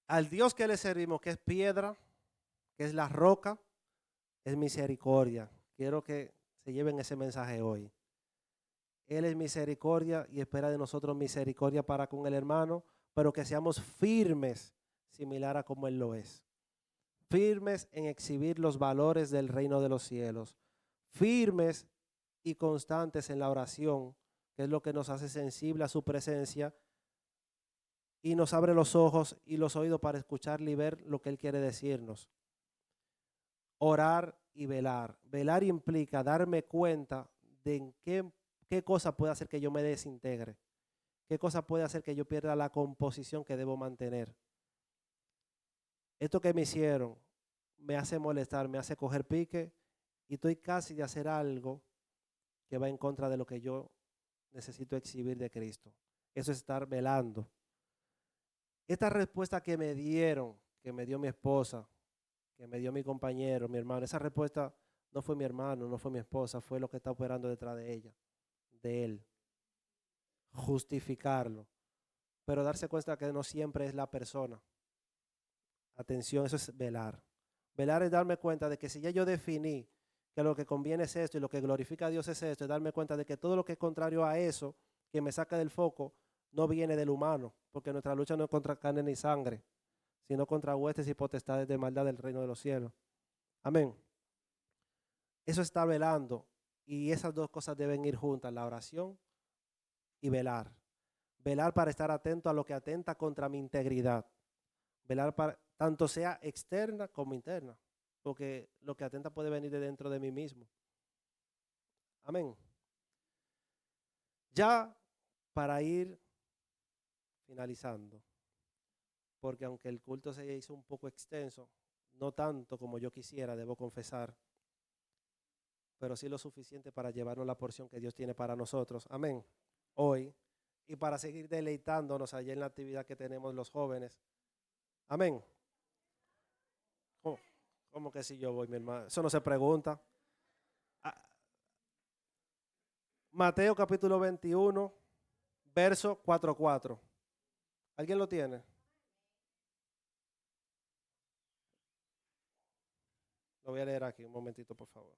Al Dios que le servimos, que es piedra, que es la roca, es misericordia. Quiero que se lleven ese mensaje hoy. Él es misericordia y espera de nosotros misericordia para con el hermano, pero que seamos firmes, similar a como Él lo es. Firmes en exhibir los valores del reino de los cielos. Firmes y constantes en la oración, que es lo que nos hace sensible a su presencia y nos abre los ojos y los oídos para escucharle y ver lo que Él quiere decirnos. Orar y velar. Velar implica darme cuenta de en qué cosa puede hacer que yo me desintegre, qué cosa puede hacer que yo pierda la composición que debo mantener. Esto que me hicieron me hace molestar, me hace coger pique y estoy casi de hacer algo que va en contra de lo que yo necesito exhibir de Cristo. Eso es estar velando. Esta respuesta que me dieron, que me dio mi esposa, que me dio mi compañero, mi hermano, esa respuesta no fue mi hermano, no fue mi esposa, fue lo que está operando detrás de ella, de él. Justificarlo, pero darse cuenta que no siempre es la persona. Atención, eso es velar. Velar es darme cuenta de que si ya yo definí que lo que conviene es esto y lo que glorifica a Dios es esto, es darme cuenta de que todo lo que es contrario a eso, que me saca del foco, no viene del humano, porque nuestra lucha no es contra carne ni sangre, sino contra huestes y potestades de maldad del reino de los cielos. Amén. Eso está velando Y esas dos cosas deben ir juntas, la oración y velar. Velar para estar atento a lo que atenta contra mi integridad. Velar para, tanto sea externa como interna, porque lo que atenta puede venir de dentro de mí mismo. Amén. Ya para ir finalizando, porque aunque el culto se hizo un poco extenso, no tanto como yo quisiera, debo confesar, pero sí lo suficiente para llevarnos la porción que Dios tiene para nosotros. Amén. Hoy. Y para seguir deleitándonos allá en la actividad que tenemos los jóvenes. Amén. ¿Cómo, cómo que si yo voy, mi hermano? Eso no se pregunta. Ah, Mateo capítulo 21, verso 4:4. ¿Alguien lo tiene? Lo voy a leer aquí, un momentito, por favor.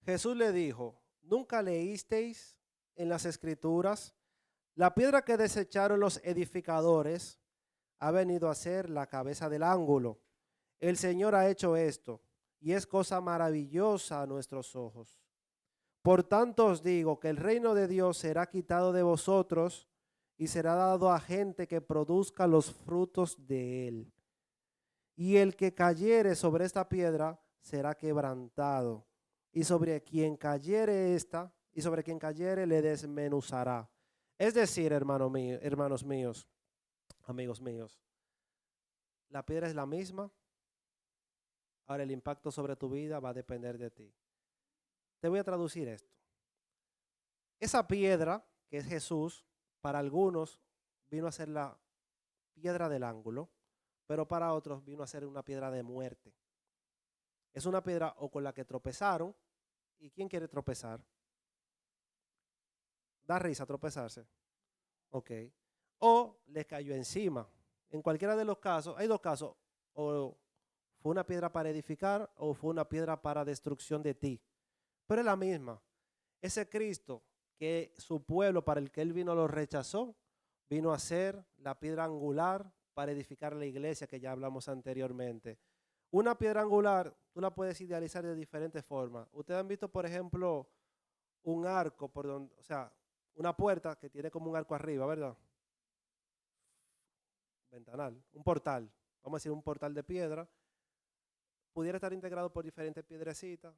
Jesús le dijo, ¿nunca leísteis en las escrituras? La piedra que desecharon los edificadores ha venido a ser la cabeza del ángulo. El Señor ha hecho esto y es cosa maravillosa a nuestros ojos. Por tanto os digo que el reino de Dios será quitado de vosotros y será dado a gente que produzca los frutos de él. Y el que cayere sobre esta piedra será quebrantado, y sobre quien cayere y sobre quien cayere le desmenuzará. Es decir, hermanos míos, amigos míos, la piedra es la misma. Ahora el impacto sobre tu vida va a depender de ti. Te voy a traducir esto. Esa piedra, que es Jesús, para algunos vino a ser la piedra del ángulo, pero para otros vino a ser una piedra de muerte. Es una piedra o con la que tropezaron. ¿Y quién quiere tropezar? Da risa tropezarse. Ok. O le cayó encima. En cualquiera de los casos, hay dos casos. O fue una piedra para edificar o fue una piedra para destrucción de ti. Pero es la misma. Ese Cristo que su pueblo para el que él vino lo rechazó, vino a ser la piedra angular para edificar la iglesia que ya hablamos anteriormente. Una piedra angular, tú la puedes idealizar de diferentes formas. Ustedes han visto, por ejemplo, un arco, por donde, o sea, una puerta que tiene como un arco arriba, ¿verdad? Ventanal, un portal, vamos a decir un portal de piedra, pudiera estar integrado por diferentes piedrecitas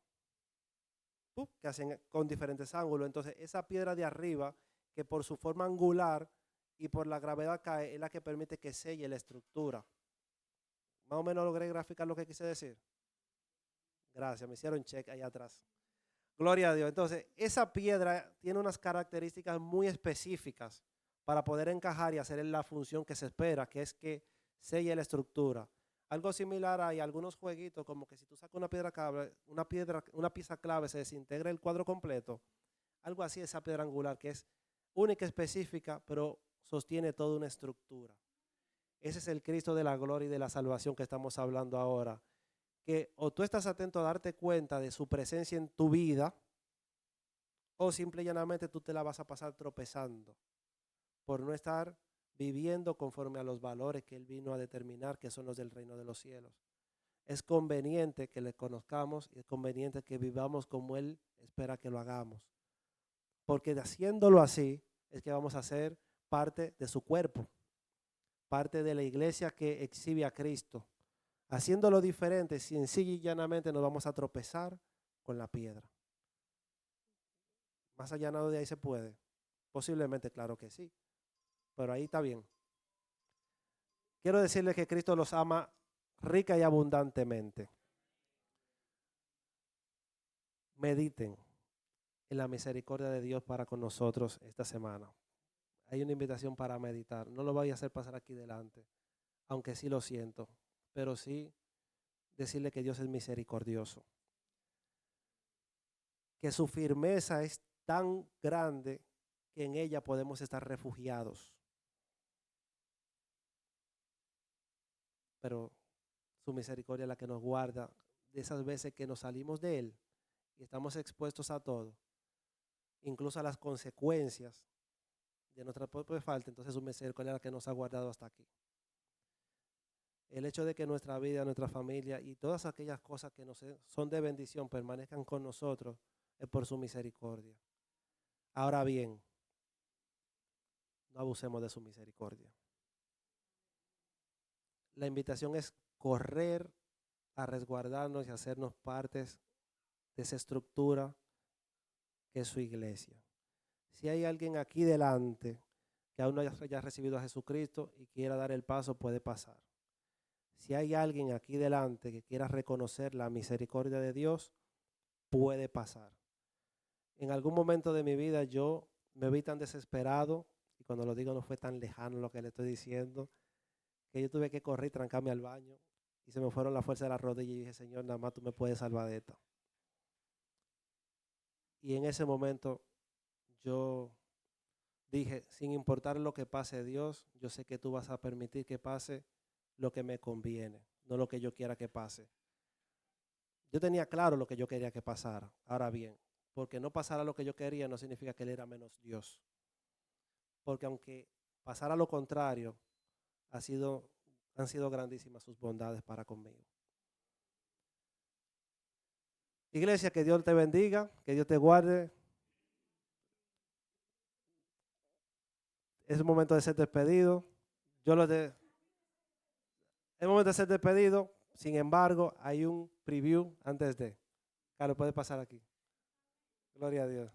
que hacen con diferentes ángulos. Entonces, esa piedra de arriba, que por su forma angular y por la gravedad cae, es la que permite que selle la estructura. Más o menos logré graficar lo que quise decir. Gracias, me hicieron check ahí atrás. Gloria a Dios. Entonces, esa piedra tiene unas características muy específicas para poder encajar y hacer la función que se espera, que es que selle la estructura. Algo similar hay algunos jueguitos, como que si tú sacas una pieza clave, se desintegra el cuadro completo. Algo así, esa piedra angular, que es única, específica, pero sostiene toda una estructura. Ese es el Cristo de la gloria y de la salvación que estamos hablando ahora. Que o tú estás atento a darte cuenta de su presencia en tu vida, o simple y llanamente tú te la vas a pasar tropezando por no estar viviendo conforme a los valores que Él vino a determinar, que son los del reino de los cielos. Es conveniente que le conozcamos y es conveniente que vivamos como Él espera que lo hagamos. Porque haciéndolo así es que vamos a ser parte de su cuerpo, parte de la iglesia que exhibe a Cristo. Haciéndolo diferente, sencillo y llanamente nos vamos a tropezar con la piedra. Más allanado de ahí se puede. Posiblemente, claro que sí. Pero ahí está bien. Quiero decirles que Cristo los ama rica y abundantemente. Mediten en la misericordia de Dios para con nosotros esta semana. Hay una invitación para meditar. No lo voy a hacer pasar aquí delante, aunque sí lo siento, pero sí decirle que Dios es misericordioso. Que su firmeza es tan grande que en ella podemos estar refugiados. Pero su misericordia es la que nos guarda de esas veces que nos salimos de Él y estamos expuestos a todo, incluso a las consecuencias de nuestra propia falta. Entonces su misericordia es la que nos ha guardado hasta aquí. el hecho de que nuestra vida, nuestra familia y todas aquellas cosas que nos son de bendición permanezcan con nosotros es por su misericordia. Ahora bien, no abusemos de su misericordia. La invitación es correr a resguardarnos y hacernos partes de esa estructura que es su iglesia. Si hay alguien aquí delante que aún no haya recibido a Jesucristo y quiera dar el paso, puede pasar. Si hay alguien aquí delante que quiera reconocer la misericordia de Dios, puede pasar. En algún momento de mi vida yo me vi tan desesperado, y cuando lo digo no fue tan lejano lo que le estoy diciendo, que yo tuve que correr y trancarme al baño y se me fueron las fuerzas de la rodilla y dije, Señor, nada más tú me puedes salvar de esto. Y en ese momento yo dije, sin importar lo que pase Dios, yo sé que tú vas a permitir que pase lo que me conviene, no lo que yo quiera que pase. Yo tenía claro lo que yo quería que pasara. Ahora bien, porque no pasara lo que yo quería no significa que Él era menos Dios. Porque aunque pasara lo contrario, han sido grandísimas sus bondades para conmigo. Iglesia, que Dios te bendiga, que Dios te guarde. Es el momento de ser despedido. Es el momento de ser despedido. Sin embargo, hay un preview antes de. Carlos, puede pasar aquí. Gloria a Dios.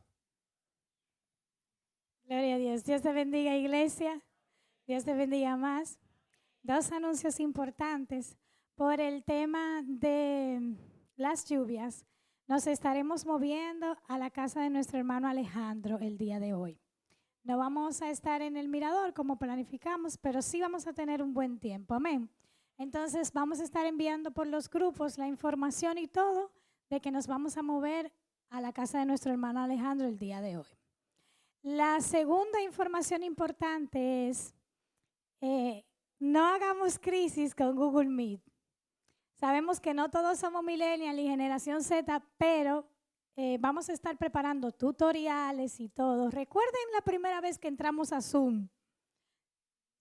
Gloria a Dios. Dios te bendiga, iglesia. Dios te bendiga más. Dos anuncios importantes. Por el tema de las lluvias, nos estaremos moviendo a la casa de nuestro hermano Alejandro el día de hoy. No vamos a estar en el mirador como planificamos, pero sí vamos a tener un buen tiempo. Amén. Entonces vamos a estar enviando por los grupos la información y todo de que nos vamos a mover a la casa de nuestro hermano Alejandro el día de hoy. La segunda información importante es, no hagamos crisis con Google Meet. Sabemos que no todos somos millennials y generación Z, pero vamos a estar preparando tutoriales y todo. Recuerden la primera vez que entramos a Zoom.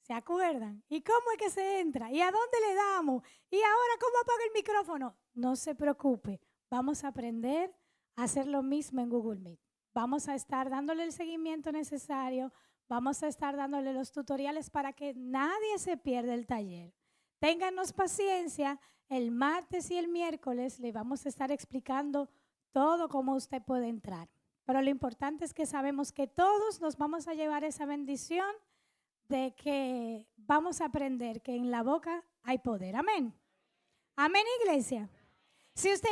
¿Se acuerdan? ¿Y cómo es que se entra? ¿Y a dónde le damos? ¿Y ahora cómo apaga el micrófono? No se preocupe, vamos a aprender a hacer lo mismo en Google Meet. Vamos a estar dándole el seguimiento necesario, vamos a estar dándole los tutoriales para que nadie se pierda el taller. Ténganos paciencia, el martes y el miércoles le vamos a estar explicando todo cómo usted puede entrar. Pero lo importante es que sabemos que todos nos vamos a llevar esa bendición de que vamos a aprender que en la boca hay poder. Amén. Amén, iglesia. Si usted